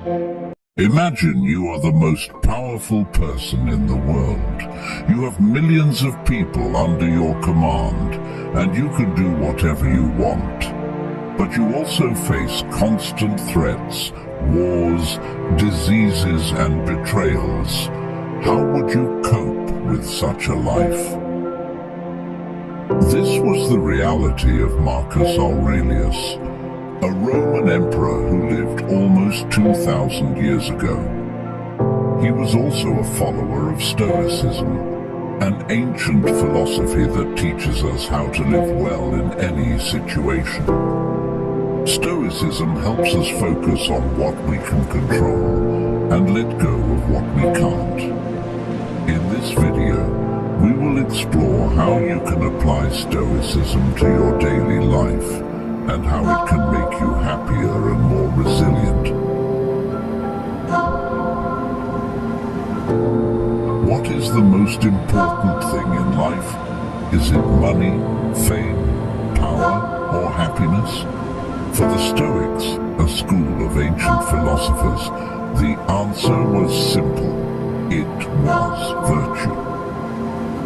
Imagine you are the most powerful person in the world. You have millions of people under your command, and you can do whatever you want. But you also face constant threats, wars, diseases, and betrayals. How would you cope with such a life? This was the reality of Marcus Aurelius, a Roman emperor who lived almost 2,000 years ago. He was also a follower of Stoicism, an ancient philosophy that teaches us how to live well in any situation. Stoicism helps us focus on what we can control and let go of what we can't. In this video, we will explore how you can apply Stoicism to your daily life and how it can make you happier and more resilient. What is the most important thing in life? Is it money, fame, power, or happiness? For the Stoics, a school of ancient philosophers, the answer was simple. It was virtue.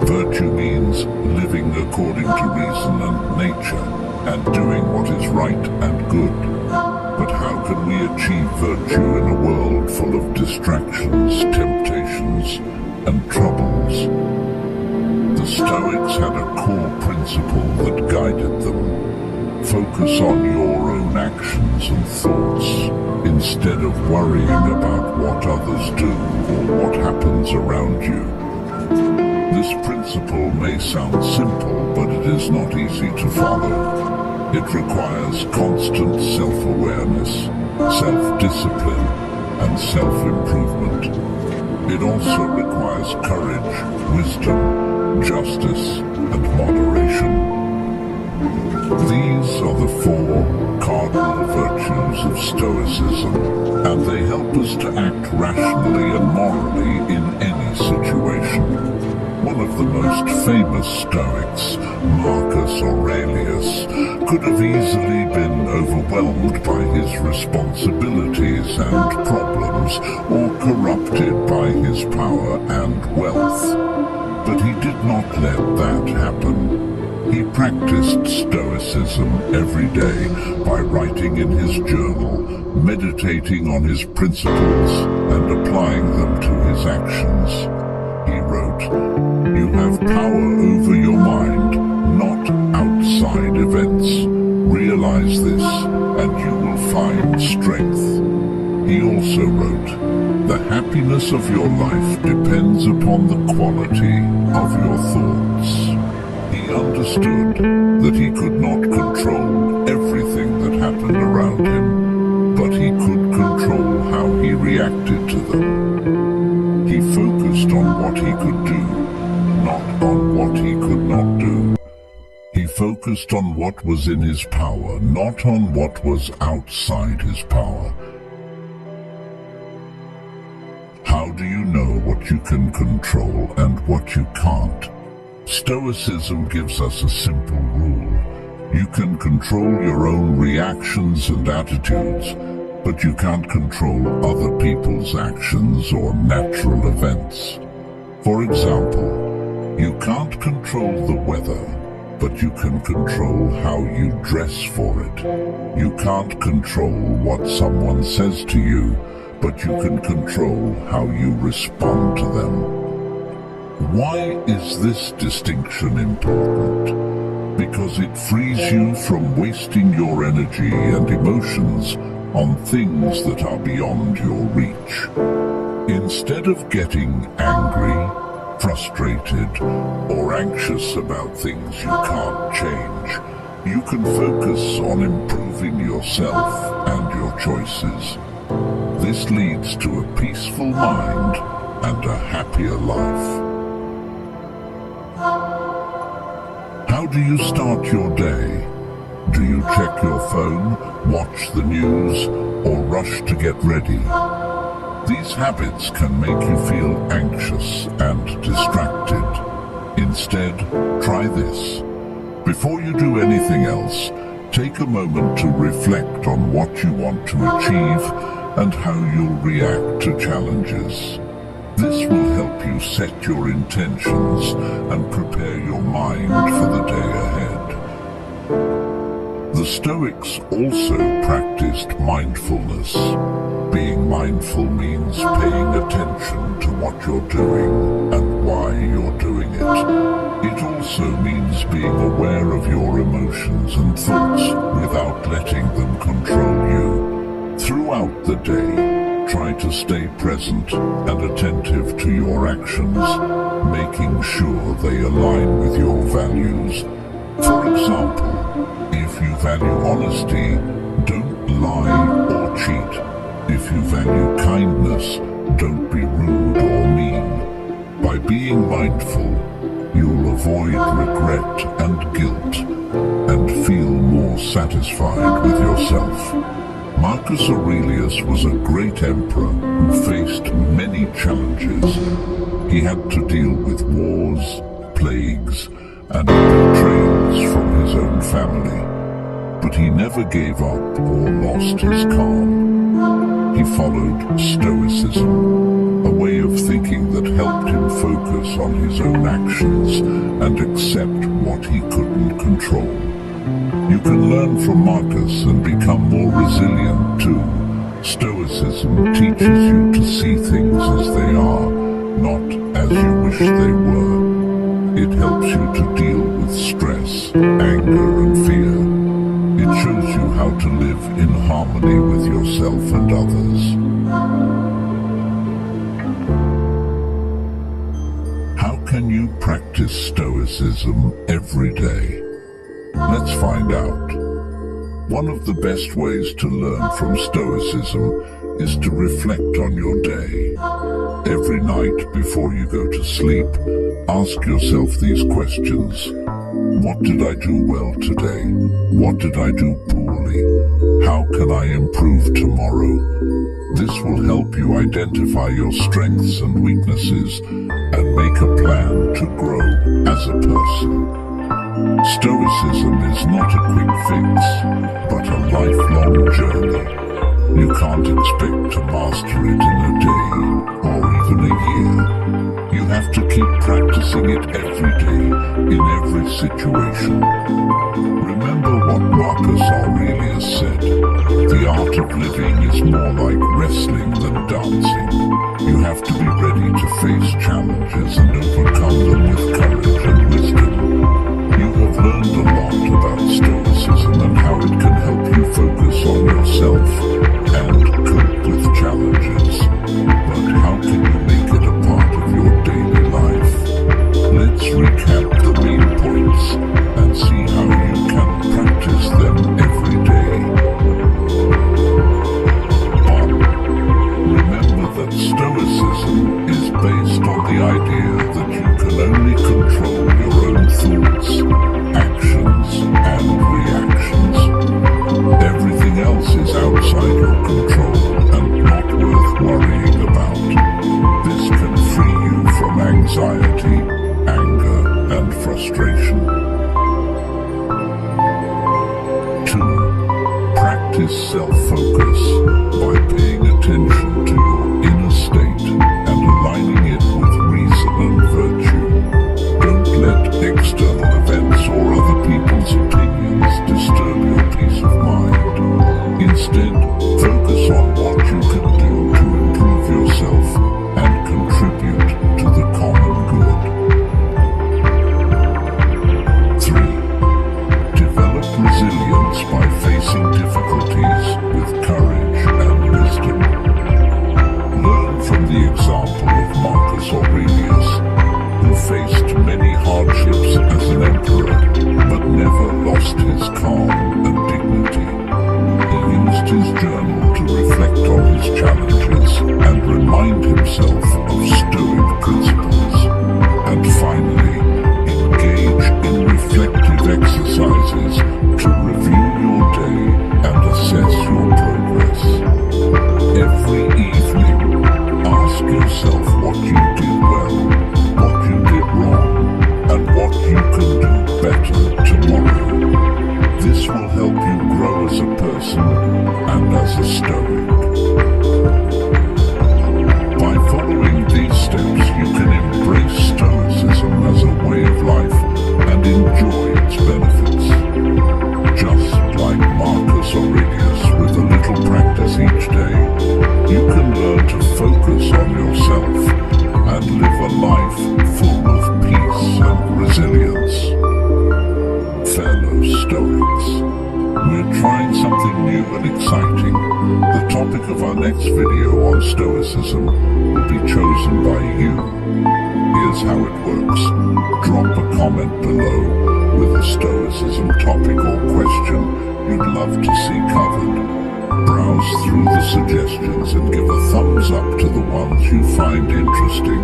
Virtue means living according to reason and nature, and doing what is right and good. But how can we achieve virtue in a world full of distractions, temptations, and troubles? The Stoics had a core principle that guided them. Focus on your own actions and thoughts, instead of worrying about what others do or what happens around you. This principle may sound simple, but it is not easy to follow. It requires constant self-awareness, self-discipline, and self-improvement. It also requires courage, wisdom, justice, and moderation. These are the four cardinal virtues of Stoicism, and they help us to act rationally and morally in any situation. One of the most famous Stoics, Marcus Aurelius, could have easily been overwhelmed by his responsibilities and problems, or corrupted by his power and wealth. But he did not let that happen. He practiced Stoicism every day by writing in his journal, meditating on his principles, and applying them to his actions. He wrote, "You have power over your mind, not outside events. Realize this, and you will find strength." He also wrote, "The happiness of your life depends upon the quality of your thoughts." He understood that he could not control everything that happened around him, but he could control how he reacted to them. He focused on what he could do, not on what he could not do. He focused on what was in his power, not on what was outside his power. How do you know what you can control and what you can't? Stoicism gives us a simple rule. You can control your own reactions and attitudes, but you can't control other people's actions or natural events. For example, you can't control the weather, but you can control how you dress for it. You can't control what someone says to you, but you can control how you respond to them. Why is this distinction important? Because it frees you from wasting your energy and emotions on things that are beyond your reach. Instead of getting angry, frustrated, or anxious about things you can't change, you can focus on improving yourself and your choices. This leads to a peaceful mind and a happier life. How do you start your day? Do you check your phone, watch the news, or rush to get ready? These habits can make you feel anxious and distracted. Instead, try this. Before you do anything else, take a moment to reflect on what you want to achieve and how you'll react to challenges. This will help you set your intentions and prepare your mind for the day ahead. The Stoics also practiced mindfulness. Being mindful means paying attention to what you're doing and why you're doing it. It also means being aware of your emotions and thoughts without letting them control you. Throughout the day, try to stay present and attentive to your actions, making sure they align with your values. For example, if you value honesty, don't lie or cheat. If you value kindness, don't be rude or mean. By being mindful, you'll avoid regret and guilt and feel more satisfied with yourself. Marcus Aurelius was a great emperor who faced many challenges. He had to deal with wars, plagues, and betrayals from his own family. But he never gave up or lost his calm. He followed Stoicism, a way of thinking that helped him focus on his own actions and accept what he couldn't control. You can learn from Marcus and become more resilient too. Stoicism teaches you to see things as they are, not as you wish they were. It helps you to deal with stress, anger, and fear. It shows you how to live in harmony with yourself and others. How can you practice Stoicism every day? Let's find out. One of the best ways to learn from Stoicism is to reflect on your day. Every night before you go to sleep, ask yourself these questions. What did I do well today? What did I do poorly? How can I improve tomorrow? This will help you identify your strengths and weaknesses and make a plan to grow as a person. Stoicism is not a quick fix, but a lifelong journey. You can't expect to master it in a day or even a year. You have to keep practicing it every day, in every situation. Remember what Marcus Aurelius said, the art of living is more like wrestling than dancing. You have to be ready to face challenges and overcome them with courage and wisdom. You have learned a lot about Stoicism and how it can help you focus on yourself and cope with challenges. But how can you make it a part of your daily life? Let's recap the main points and see how you can practice them every day. 1. Remember that Stoicism is based on the idea that you can only control your own thoughts, actions, and reactions. Everything else is outside your control and not worth worrying about. This can free you from anxiety, anger, and frustration. 2. Practice self-focus by paying attention to your inner state and aligning it with reason and virtue. Don't let external events or other people's opinions disturb your peace of mind. Instead, focus on what you can do to improve yourself and contribute to the common good. 3. Develop resilience by facing difficulties with courage and wisdom. Learn from the example of Marcus Aurelius, who faced many hardships as an emperor, but never lost his calm and dignity. He used his journal to reflect on his challenges and remind himself of Stoic principles. And finally, engage in reflective exercises to review your day and assess your progress. Every evening, ask yourself what you did well, what you did wrong, and what you can do better tomorrow. This will help you grow as a person and as a Stoic. of our next video on Stoicism will be chosen by you. Here's how it works. Drop a comment below with a Stoicism topic or question you'd love to see covered. Browse through the suggestions and give a thumbs up to the ones you find interesting.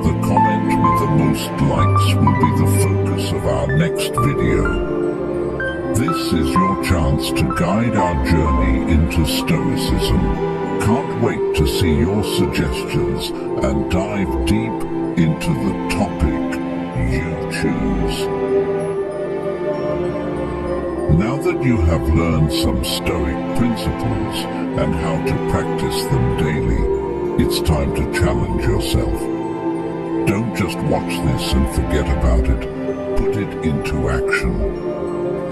The comment with the most likes will be the focus of our next video. This is your chance to guide our journey into Stoicism. Can't wait to see your suggestions and dive deep into the topic you choose. Now that you have learned some Stoic principles and how to practice them daily, it's time to challenge yourself. Don't just watch this and forget about it. Put it into action.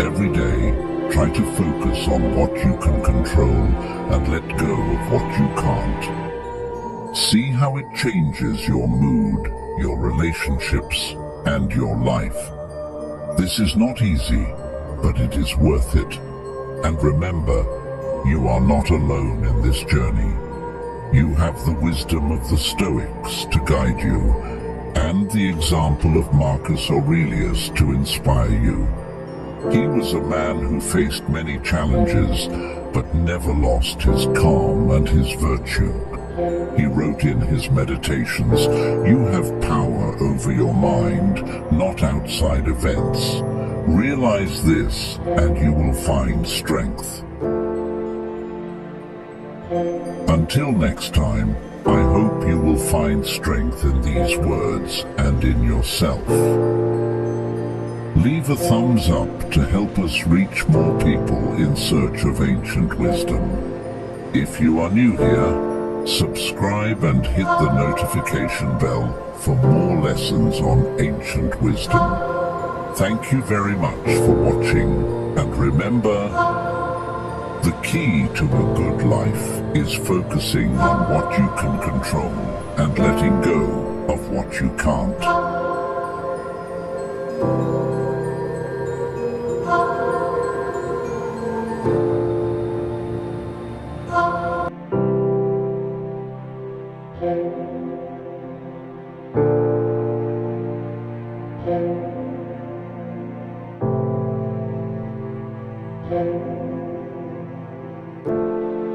Every day, try to focus on what you can control and let go of what you can't. See how it changes your mood, your relationships, and your life. This is not easy, but it is worth it. And remember, you are not alone in this journey. You have the wisdom of the Stoics to guide you, and the example of Marcus Aurelius to inspire you. He was a man who faced many challenges, but never lost his calm and his virtue. He wrote in his meditations, "You have power over your mind, not outside events. Realize this, and you will find strength." Until next time, I hope you will find strength in these words and in yourself. Leave a thumbs up to help us reach more people in search of ancient wisdom. If you are new here, subscribe and hit the notification bell for more lessons on ancient wisdom. Thank you very much for watching, and remember, the key to a good life is focusing on what you can control and letting go of what you can't. Thank you.